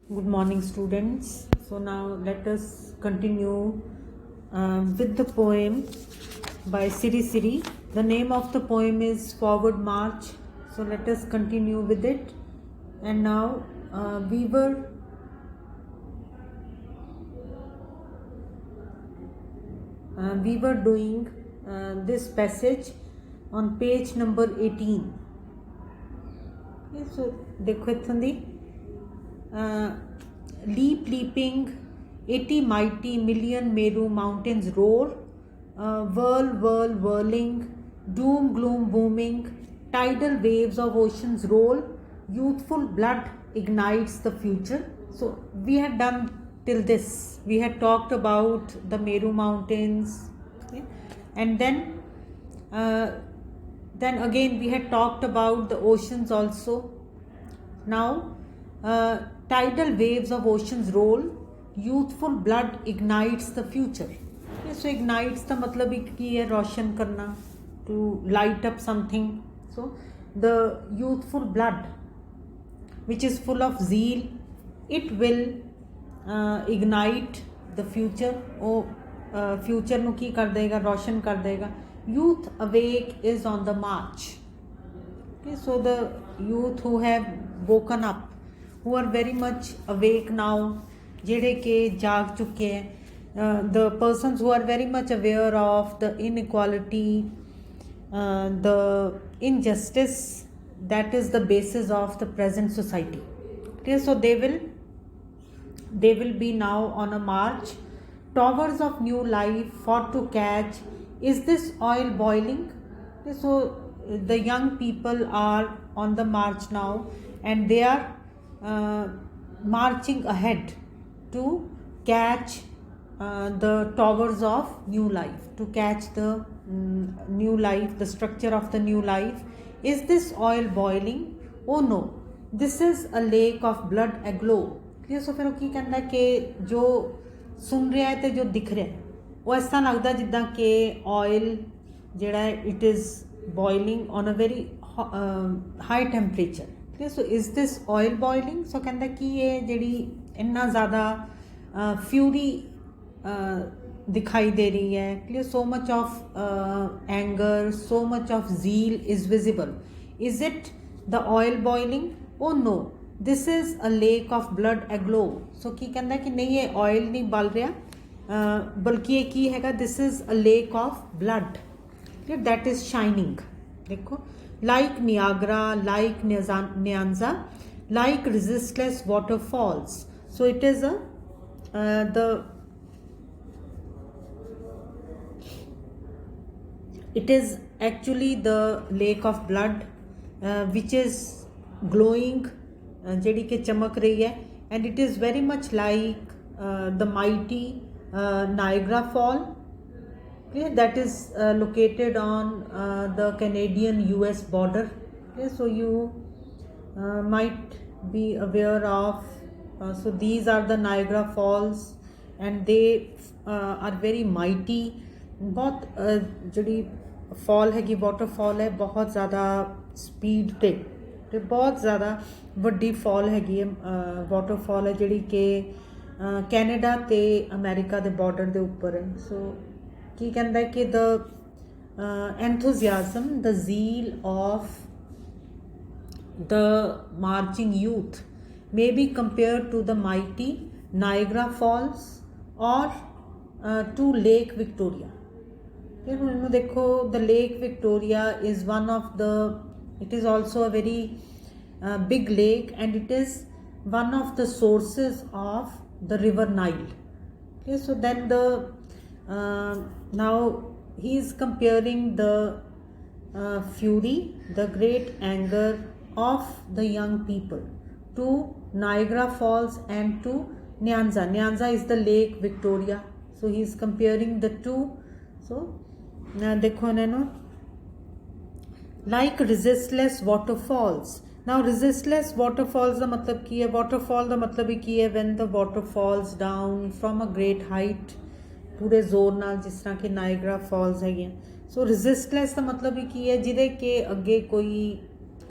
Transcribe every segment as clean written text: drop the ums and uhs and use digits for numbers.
Good morning, students. So now let us continue with the poem by Siri Siri. The name of the poem is Forward March. So let us continue with it. And now we were doing this passage on page number 18. Okay, so देखो इत्थों दी leaping 80 mighty million Meru mountains roar, whirling, doom gloom booming, tidal waves of oceans roll, youthful blood ignites the future. So we had done till this. We had talked about the Meru mountains, okay? And then again we had talked about the oceans also. Now tidal waves of oceans roll, youthful blood ignites the future. Okay, so ignites the matlab ki hai roshan karna, to light up something. So the youthful blood which is full of zeal, it will ignite the future. Future nu ki kar dega, roshan kar dega. Youth awake is on the march. Okay, so the youth who have woken up, who are very much awake now, ਜਿਹੜੇ ਕਿ ਜਾਗ ਚੁੱਕੇ ਹੈ, the persons who are very much aware of the inequality, the injustice that is the basis of the present society. Okay, so they will be now on a march, towers of new life fought to catch. Is this oil boiling? Okay, so the young people are on the march now, and they are marching ahead to catch the towers of new life, to catch the new life, the structure of the new life. Is this oil boiling? Oh no, this is a lake of blood aglow. So फिर वो की कहता है कि जो सुन रहा है तो जो दिख रहा है वो ऐसा लगता जिद्दां कि ऑयल जिहड़ा है it is boiling on a very high temperature. Okay, so is this oil boiling? So कहता कि ये जिहड़ी इन्ना ज़्यादा फ्यूरी दिखाई दे रही है. Clear, so much of anger, so much of zeal is visible. Is it the oil boiling? Oh no, this is a lake of blood aglow. So की कहता कि नहीं ये oil नहीं बल रहा, बल्कि ये की हैगा, this is a lake of blood. Clear, that is shining. देखो, like Niagara, like Nyanza, like resistless waterfalls. So it is it is actually the lake of blood which is glowing, ਜਿਹੜੀ ਕਿ ਚਮਕ ਰਹੀ ਹੈ, and it is very much like the mighty Niagara Fall. Okay, that is located on the Canadian-US border. Okay, so you might be aware of, so these are the Niagara Falls, and they are very mighty. बहुत ਜਿਹੜੀ fall हैगी waterfall है, बहुत ज़्यादा speed ते बहुत ज़्यादा ਵੱਡੀ फॉल हैगी है, वाटरफॉल है ਜਿਹੜੀ ਕਿ ਕੈਨੇਡਾ ਤੇ ਅਮਰੀਕਾ ਦੇ ਬਾਰਡਰ ਦੇ ਉੱਪਰ ਹੈ. ਸੋ ਕੀ ਕਹਿੰਦਾ ਕਿ the enthusiasm, the zeal of the marching youth may be compared to the mighty Niagara Falls or to Lake Victoria. फिर उन्होंने देखो, the Lake Victoria is one of the, it is also a very big lake, and it is one of the sources of the river Nile. Okay, so then now he is comparing the fury, the great anger of the young people to Niagara Falls and to Nyanza. Nyanza is the Lake Victoria. So he is comparing the two. So देखो nano, like resistless waterfalls. Now resistless waterfalls का मतलब की है, waterfall का मतलब ही की है when the water falls down from a great height, पूरे जोर नाल, जिस तरह के नाइग्रा फॉल्स है. सो resistless का मतलब ही की है जिदे के अगे कोई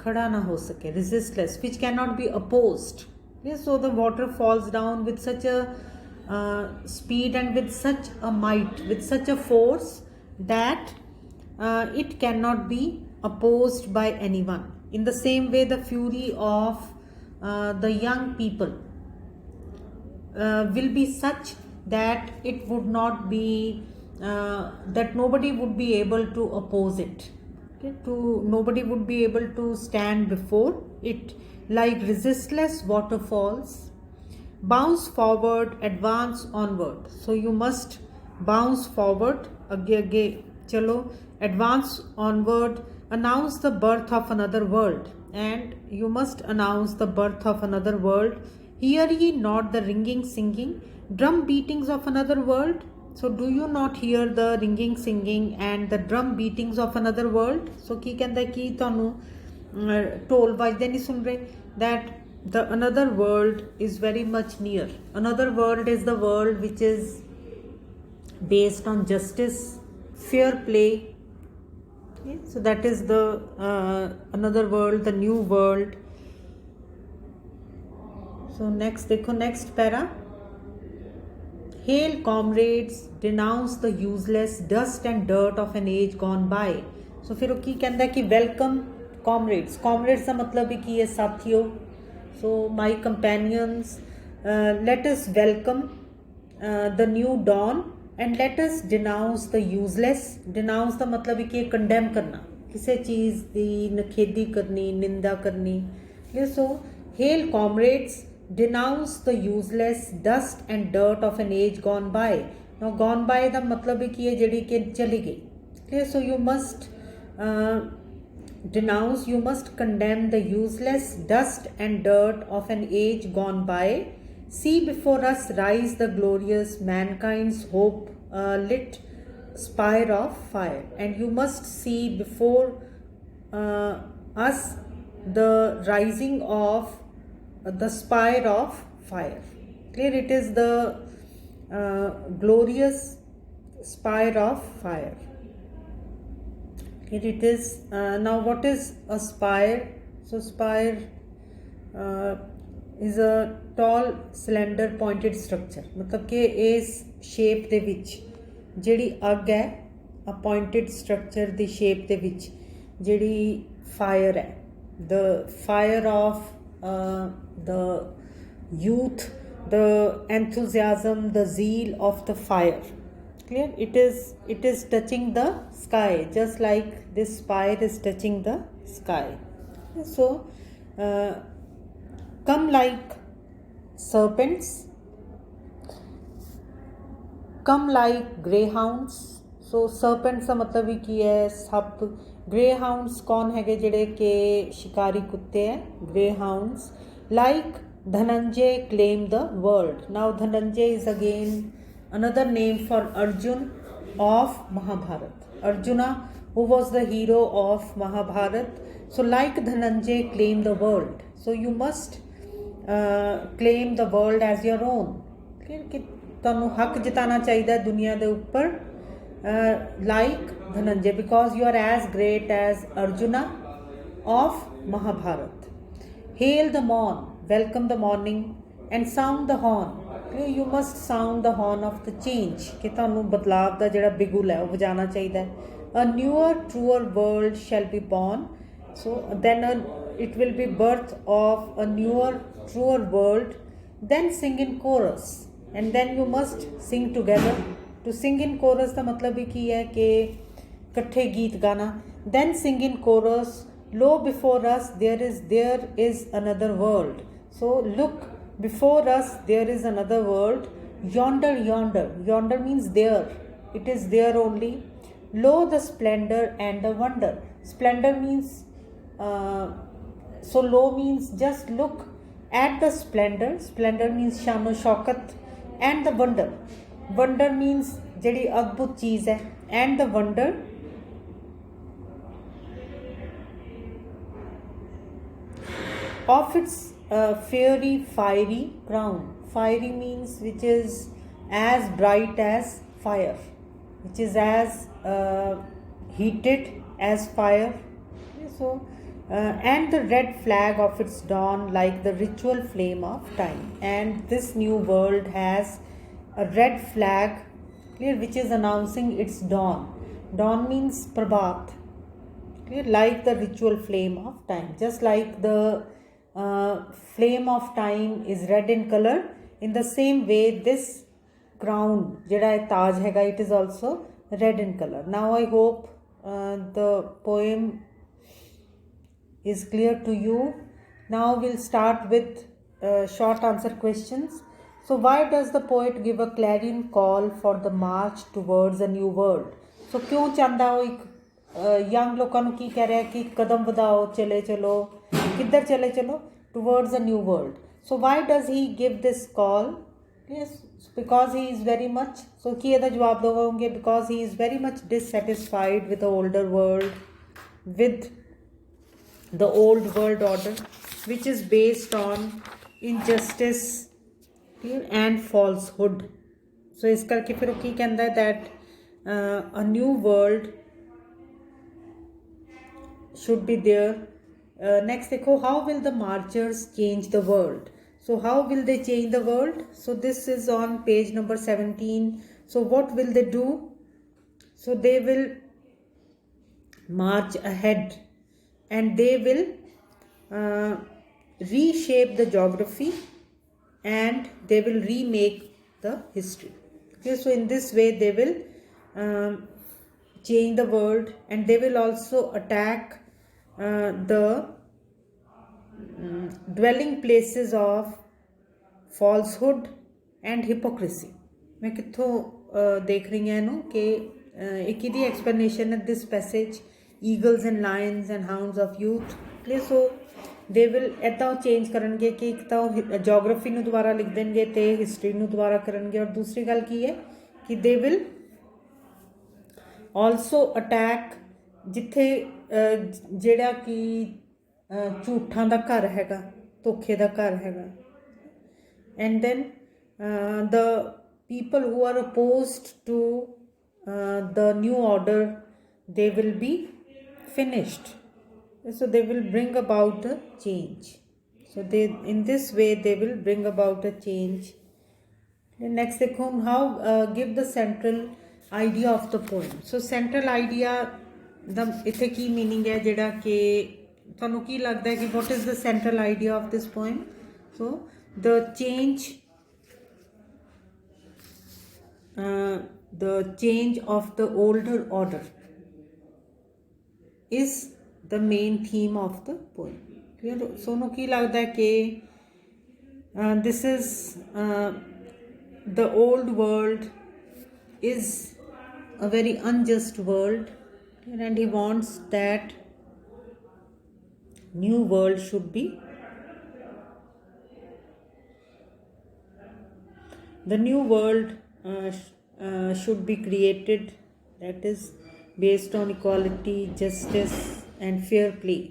खड़ा ना हो सके. resistless which cannot be opposed. Yes, so the water falls down with such a speed and with such a might, with such a force that it cannot be opposed by anyone. In the same way, the fury of the young people will be such that it would not be that nobody would be able to oppose it. Okay? Nobody would be able to stand before it. Like resistless waterfalls, bounce forward, advance onward. So you must bounce forward, again, chalo, advance onward, announce the birth of another world. And you must announce the birth of another world. Hear ye not the ringing, singing, drum beatings of another world? So do you not hear the ringing, singing and the drum beatings of another world? So ਕੀ ਕਹਿੰਦਾ ਕੀ ਤੁਹਾਨੂੰ ਢੋਲ ਵੱਜਦੇ ਨਹੀਂ ਸੁਣ ਰਹੇ? That the another world is very much near. Another world is the world which is based on justice, fair play. Okay? So that is the another world, the new world. So next, देखो next para. Hail comrades, denounce the useless dust and dirt of an age gone by. So फिर वो की कहता है कि welcome comrades. Comrades का मतलब भी कि ये साथियों. So my companions, let us welcome the new dawn and let us denounce the useless. Denounce का मतलब है कि condemn करना, किसी चीज़ दी नखेदी करनी, निंदा करनी. So hail comrades, denounce the useless dust and dirt of an age gone by. Now gone by का मतलब है कि ये जड़ी के चली गई. So you must denounce, you must condemn the useless dust and dirt of an age gone by. See before us rise the glorious mankind's hope lit spire of fire. And you must see before us the rising of the spire of fire. Clear? It is the glorious spire of fire. Here it is. Now what is a spire? So spire is a tall slender pointed structure. मतलब कि इस shape ਦੇ ਵਿੱਚ ਜਿਹੜੀ ਅੱਗ ਹੈ a pointed structure the shape ਦੇ ਵਿੱਚ ਜਿਹੜੀ fire ਹੈ, the fire of the youth, the enthusiasm, the zeal of the fire. Clear? It is touching the sky, just like this spire is touching the sky. So come like serpents, come like greyhounds. So serpents का मतलब भी की है सप. greyhounds कौन है जेड़े के शिकारी कुत्ते हैं? greyhounds. Like Dhananjay claim the world. Now Dhananjay is again another name for Arjun of Mahabharata. Arjuna, who was the hero of Mahabharata. So like Dhananjay claim the world. So you must claim the world as your own. कि ਤੁਹਾਨੂੰ ਹੱਕ ਜਿਤਾਣਾ ਚਾਹੀਦਾ ਦੁਨੀਆ ਦੇ ਉੱਪਰ. Like Dhananjay, because you are as great as Arjuna of Mahabharata. Hail the morn, welcome the morning and sound the horn. You must sound the horn of the change. कि ਤੁਹਾਨੂੰ ਬਦਲਾਵ ਦਾ ਜਿਹੜਾ ਬਿਗੁਲ ਹੈ ਉਹ ਵਜਾਣਾ ਚਾਹੀਦਾ ਹੈ. A newer, truer world shall be born. So then it will be birth of a newer, truer world. Then sing in chorus. And then you must sing together. To sing in chorus का मतलब ही की है कि इकट्ठे गीत गाना. Then sing in chorus. Lo before us there is another world. So look before us there is another world. Yonder, yonder. Yonder means there. It is there only. Lo the splendor and the wonder. Splendor means so lo means just look at the splendor. Splendor means shano shaukat. And the wonder. Wonder means ਜਿਹੜੀ ਅਦਭੁਤ ਚੀਜ਼ ਹੈ. And the wonder of its fiery fiery crown. Fiery means which is as bright as fire, which is as heated as fire. So and the red flag of its dawn like the ritual flame of time. And this new world has a red flag, clear, which is announcing its dawn. Dawn means prabhat, clear, like the ritual flame of time. Just like the flame of time is red in color, in the same way this crown jeda hai taj hai, it is also red in color. Now I hope the poem is clear to you. Now we'll start with short answer questions. So why does the poet give a clarion call for the march towards a new world? So क्यों चाहता हो एक young लोगों ਨੂੰ ਕੀ ਕਹਿ ਰਿਹਾ ਕਿ ਕਦਮ ਵਧਾਓ, ਚਲੇ ਚਲੋ, ਕਿੱਧਰ ਚਲੇ ਚਲੋ, towards a new world. So why does he give this call? Yes, because he is very much, so ਕੀ ਇਹਦਾ ਜਵਾਬ ਦੋਗੇ? Because he is very much dissatisfied with the older world, with the old world order, which is based on injustice and falsehood. So ਇਸ ਕਰਕੇ ਫਿਰ ਉਹ ਕੀ ਕਹਿੰਦਾ that a new world should be there. Next देखो, how will the marchers change the world? So how will they change the world? So this is on page number 17. So what will they do? So they will march ahead and they will reshape the geography and they will remake the history. Okay, so in this way they will change the world, and they will also attack the dwelling places of falsehood and hypocrisy. मैं कित्थों देख रही हैं no कि एक ही explanation है this passage, eagles and lions and hounds of youth. So they will ਇੱਦਾਂ change ਕਰਨਗੇ ਕਿ ਇੱਕ ਤਾਂ ਜੋਗਰਾਫੀ ਨੂੰ ਦੁਬਾਰਾ ਲਿਖ ਦੇਣਗੇ ਤੇ ਹਿਸਟਰੀ ਨੂੰ ਦੁਬਾਰਾ ਕਰਨਗੇ, ਔਰ ਦੂਸਰੀ ਗੱਲ ਕੀ ਹੈ ਕਿ they will also attack ਜਿੱਥੇ ਜਿਹੜਾ ਕਿ ਝੂਠਾਂ ਦਾ ਘਰ ਹੈਗਾ, ਧੋਖੇ ਦਾ ਘਰ ਹੈਗਾ. And then the people who are opposed to the new order, they will be finished. So they will bring about a change. So they, in this way they will bring about a change. And next देखो, how give the central idea of the poem. So central idea ਦਾ ਇੱਥੇ ਕੀ meaning ਹੈ ਜਿਹੜਾ ਕਿ ਤੁਹਾਨੂੰ ਕੀ ਲੱਗਦਾ ਹੈ ਕਿ what is the central idea of this poem? So the change of the older order is the main theme of the poem. Clear? So ਉਹਨੂੰ ਕੀ ਲੱਗਦਾ ਹੈ ਕਿ this is the old world is a very unjust world, and he wants that new world should be, the new world should be created, that is based on equality, justice and fair play.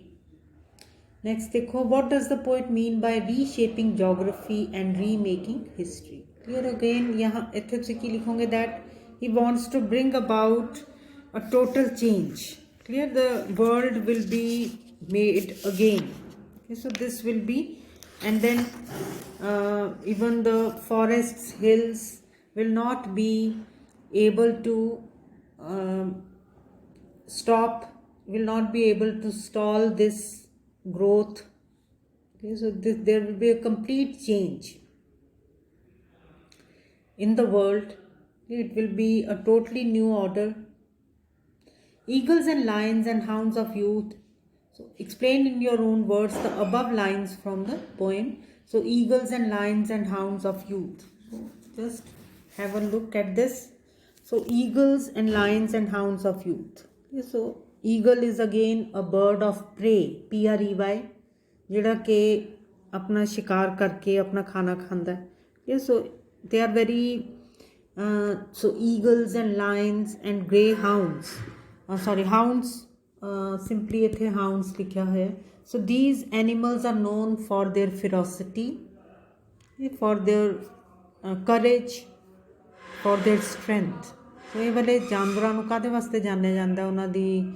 Next देखो, what does the poet mean by reshaping geography and remaking history? Clear? Again यहाँ इत्थे तुसीं की लिखोगे that he wants to bring about a total change. Clear? The world will be made again. Okay, so this will be, and then even the forests, hills will not be able to will not be able to stall this growth. Okay, so there will be a complete change in the world. It will be a totally new order. Eagles and lions and hounds of youth. So explain in your own words the above lines from the poem. So eagles and lions and hounds of youth. So just have a look at this. So eagles and lions and hounds of youth. Okay, so eagle is again a bird of prey, prey, ਜਿਹੜਾ ਕਿ ਆਪਣਾ शिकार करके अपना खाना खाता है. Okay, so they are very so eagles and lions and greyhounds, hounds, simply ਇੱਥੇ hounds ਲਿਖਿਆ ਹੋਇਆ. So these animals are known for their ferocity, for their courage, for their strength. So ਇਹ ਵਾਲੇ ਜਾਨਵਰਾਂ ਨੂੰ ਕਾਹਦੇ ਵਾਸਤੇ ਜਾਣਿਆ ਜਾਂਦਾ? ਉਹਨਾਂ ਦੀ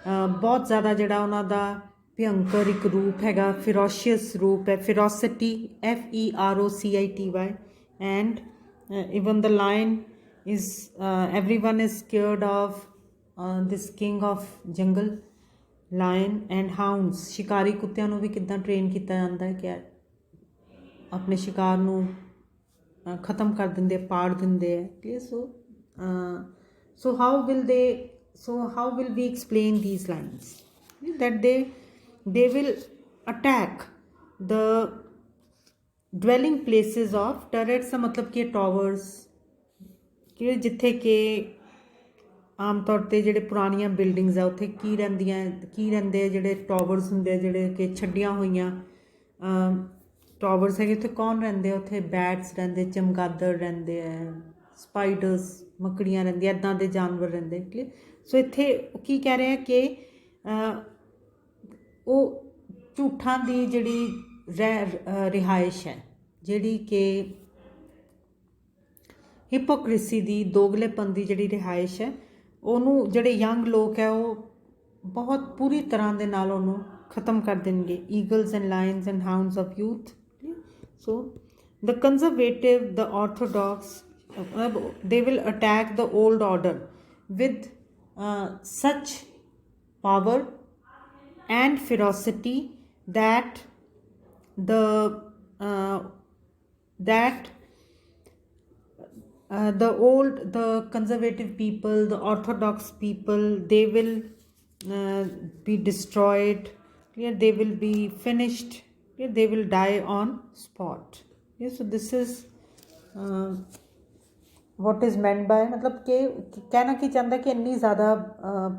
ਬਹੁਤ ਜ਼ਿਆਦਾ ਜਿਹੜਾ ਉਹਨਾਂ ਦਾ ਭਿਅੰਕਰ ਇੱਕ ਰੂਪ ਹੈਗਾ, ਫਿਰੋਸ਼ੀਅਸ ਰੂਪ ਹੈ, ਫਿਰੋਸਿਟੀ, FEROCITY, and even the lion is everyone is scared of this king of jungle, lion and hounds। ਸ਼ਿਕਾਰੀ ਕੁੱਤਿਆਂ ਨੂੰ ਵੀ ਕਿੱਦਾਂ ਟ੍ਰੇਨ ਕੀਤਾ ਜਾਂਦਾ ਹੈ ਕਿ ਆਪਣੇ ਸ਼ਿਕਾਰ ਨੂੰ ਖ਼ਤਮ ਕਰ ਦਿੰਦੇ, ਪਾੜ ਦਿੰਦੇ ਹੈ। Clear. so how will we explain these lines? That they will attack the dwelling places of turrets, ਦਾ ਮਤਲਬ ਕਿ ਟਾਵਰਸ, ਕਿ ਜਿੱਥੇ ਕਿ ਆਮ ਤੌਰ 'ਤੇ ਜਿਹੜੇ ਪੁਰਾਣੀਆਂ ਬਿਲਡਿੰਗਸ ਆ ਉੱਥੇ ਕੀ ਰਹਿੰਦੇ ਆ ਜਿਹੜੇ ਟਾਵਰਸ ਹੁੰਦੇ ਆ, ਜਿਹੜੇ ਕਿ ਛੱਡੀਆਂ ਹੋਈਆਂ ਟਾਵਰਸ ਹੈਗੇ, ਉੱਥੇ ਕੌਣ ਰਹਿੰਦੇ ਆ? ਉੱਥੇ ਬੈਟਸ ਰਹਿੰਦੇ, ਚਮਗਾਦੜ ਰਹਿੰਦੇ ਆ, ਸਪਾਈਡਰਸ, ਮੱਕੜੀਆਂ ਰਹਿੰਦੀਆਂ, ਇੱਦਾਂ ਦੇ ਜਾਨਵਰ ਰਹਿੰਦੇ। ਕਲੀਅਰ। ਸੋ ਇੱਥੇ ਕੀ ਕਹਿ ਰਹੇ ਆ ਕਿ ਉਹ ਝੂਠਾਂ ਦੀ ਜਿਹੜੀ ਰਿਹਾਇਸ਼ ਹੈ, ਜਿਹੜੀ ਕਿ ਹਿਪੋਕ੍ਰੇਸੀ ਦੀ, ਦੋਗਲੇਪਨ ਦੀ ਜਿਹੜੀ ਰਿਹਾਇਸ਼ ਹੈ, ਉਹਨੂੰ ਜਿਹੜੇ ਯੰਗ ਲੋਕ ਹੈ ਉਹ ਬਹੁਤ ਪੂਰੀ ਤਰ੍ਹਾਂ ਦੇ ਨਾਲ ਉਹਨੂੰ ਖ਼ਤਮ ਕਰ ਦੇਣਗੇ। Eagles and lions and hounds of youth. So the conservative, the orthodox, they will attack the old order with such power and ferocity that the conservative people, the orthodox people, they will be destroyed. Yeah, they will be finished. Yeah, they will die on spot. Yeah, so this is what is meant by, मतलब कि कहना ਕੀ ਚਾਹੁੰਦਾ ਕਿ ਇੰਨੀ ਜ਼ਿਆਦਾ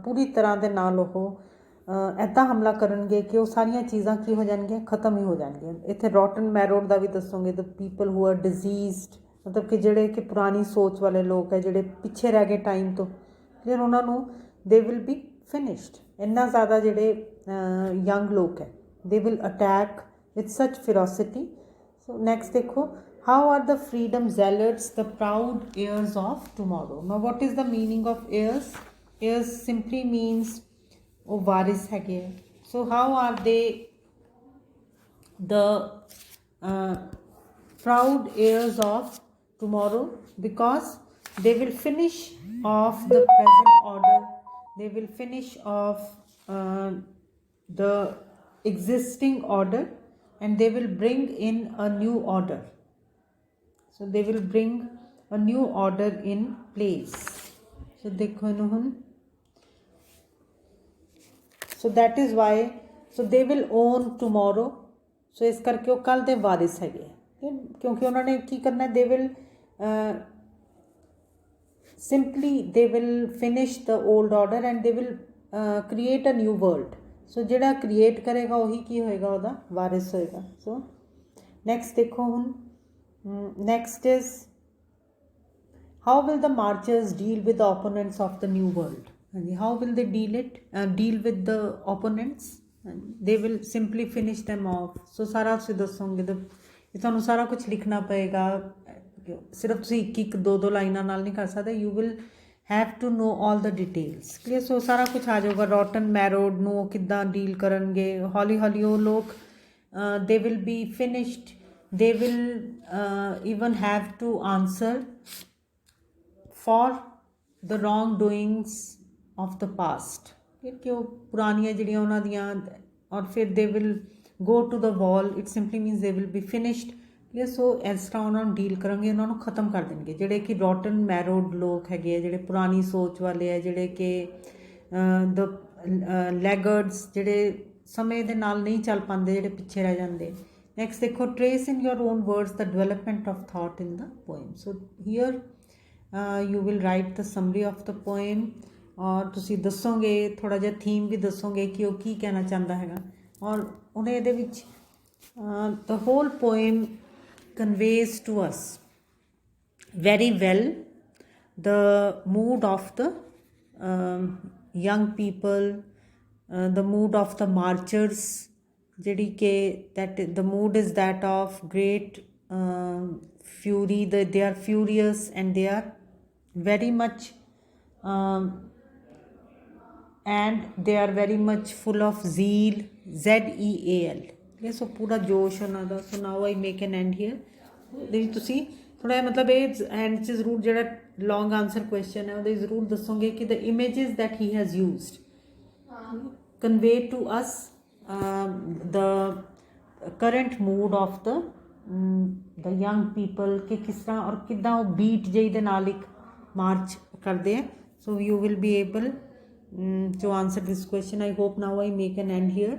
ਪੂਰੀ ਤਰ੍ਹਾਂ ਦੇ ਨਾਲ ਉਹ ਇੱਦਾਂ ਹਮਲਾ ਕਰਨਗੇ ਕਿ ਉਹ ਸਾਰੀਆਂ ਚੀਜ਼ਾਂ ਕੀ ਹੋ ਜਾਣਗੀਆਂ, ਖਤਮ ਹੀ ਹੋ ਜਾਣਗੀਆਂ। ਇੱਥੇ ਰੋਟਨ ਮੈਰੋਡ ਦਾ ਵੀ ਦੱਸੋਗੇ, ਦ ਪੀਪਲ ਹੂ ਆਰ ਡਿਜ਼ੀਜ਼ਡ, ਮਤਲਬ ਕਿ ਜਿਹੜੇ ਕਿ ਪੁਰਾਣੀ ਸੋਚ ਵਾਲੇ ਲੋਕ ਹੈ, ਜਿਹੜੇ ਪਿੱਛੇ ਰਹਿ ਗਏ ਟਾਈਮ ਤੋਂ, ਫਿਰ ਉਹਨਾਂ ਨੂੰ ਦੇ ਵਿਲ ਬੀ ਫਿਨਿਸ਼ਡ। ਇੰਨਾ ਜ਼ਿਆਦਾ ਜਿਹੜੇ ਯੰਗ ਲੋਕ ਹੈ, they will attack with such ferocity. So next ਦੇਖੋ, how are the freedom zealots the proud heirs of tomorrow? Now what is the meaning of heirs? Heirs simply means oh varis hage। so how are they the proud heirs of tomorrow? Because they will finish off the present order, they will finish off the existing order, and they will bring in a new order। So they will bring a new order in place। So देखो इन्हों hun, so that is why, so they will own tomorrow। so इस करके वो कल दे वारिस हैगे, क्योंकि उन्होंने की करना, they will simply they will finish the old order and they will create a new world। so ਜਿਹੜਾ create ਕਰੇਗਾ ਉਹੀ ਕੀ ਹੋਏਗਾ, ਉਹਦਾ ਵਾਰਿਸ ਹੋਏਗਾ। so next ਦੇਖੋ ਹੁਣ, next is how will the marchers deal with the opponents of the new world? How will they deal with the opponents? they will simply finish them off। so ਸਾਰਾ ਤੁਸੀਂ ਦੱਸੋਗੇ, ਇਹ ਤੁਹਾਨੂੰ ਸਾਰਾ ਕੁਝ ਲਿਖਣਾ ਪਏਗਾ, ਸਿਰਫ ਤੁਸੀਂ ਇੱਕ ਦੋ ਲਾਈਨਾਂ ਨਾਲ ਨਹੀਂ ਕਰ ਸਕਦੇ। you will have to know all the details। Clear. So ਸਾਰਾ ਕੁਝ ਆ ਜਾਊਗਾ। ਰੋਟਨ ਮੈਰੋਡ ਨੂੰ ਉਹ ਕਿੱਦਾਂ ਡੀਲ ਕਰਨਗੇ, ਹੌਲੀ ਹੌਲੀ ਉਹ ਲੋਕ they will be finished। they will even have to answer for the wrongdoings of the past। ਕਿ ਉਹ ਪੁਰਾਣੀਆਂ ਜਿਹੜੀਆਂ ਉਹਨਾਂ ਦੀਆਂ, ਔਰ ਫਿਰ they will go to the wall। it simply means they will be finished। Clear. So ਇਸ ਤਰ੍ਹਾਂ ਉਹਨਾਂ ਨੂੰ ਡੀਲ ਕਰਾਂਗੇ, ਉਹਨਾਂ ਨੂੰ ਖ਼ਤਮ ਕਰ ਦੇਣਗੇ। ਜਿਹੜੇ ਕਿ ਰੋਟਨ ਮੈਰੋਡ ਲੋਕ ਹੈਗੇ ਆ, ਜਿਹੜੇ ਪੁਰਾਣੀ ਸੋਚ ਵਾਲੇ ਆ, ਜਿਹੜੇ ਕਿ ਦ ਲੈਗਰਡਸ, ਜਿਹੜੇ ਸਮੇਂ ਦੇ ਨਾਲ ਨਹੀਂ ਚੱਲ ਪਾਉਂਦੇ, ਜਿਹੜੇ ਪਿੱਛੇ ਰਹਿ ਜਾਂਦੇ। ਨੈਕਸਟ ਦੇਖੋ, trace in your own words the development of thought in the poem। so here you will write the summary of the poem, ਔਰ ਤੁਸੀਂ ਦੱਸੋਗੇ ਥੋੜ੍ਹਾ ਜਿਹਾ ਥੀਮ ਵੀ ਦੱਸੋਗੇ ਕਿ ਉਹ ਕੀ ਕਹਿਣਾ ਚਾਹੁੰਦਾ ਹੈਗਾ। ਔਰ ਉਹਨੇ ਇਹਦੇ ਵਿੱਚ the whole poem conveys to us very well the mood of the young people, the mood of the marchers, ਜਿਹੜੀ ਕਿ that the mood is that of great fury, they are furious and they are very much and they are very much full of zeal, ZEAL. Okay, so ਪੂਰਾ ਜੋਸ਼ ਉਹਨਾਂ ਦਾ. So now I make an end here. ਦੇ ਤੁਸੀਂ ਥੋੜ੍ਹਾ ਜਿਹਾ ਮਤਲਬ ਇਹ and 'ਚ ਜ਼ਰੂਰ ਜਿਹੜਾ ਲੌਂਗ ਆਨਸਰ ਕੁਐਸਚਨ ਹੈ ਉਹਦੇ ਜ਼ਰੂਰ ਦੱਸੋਗੇ ਕਿ the images that he has used convey to us the current mood of the young people ਕਿ ਕਿਸ ਤਰ੍ਹਾਂ ਔਰ ਕਿੱਦਾਂ ਉਹ ਬੀਟ ਜਿਹੀ ਦੇ ਨਾਲ ਇੱਕ ਮਾਰਚ ਕਰਦੇ ਆ. So you will be able to answer this question. I hope now I make an end here.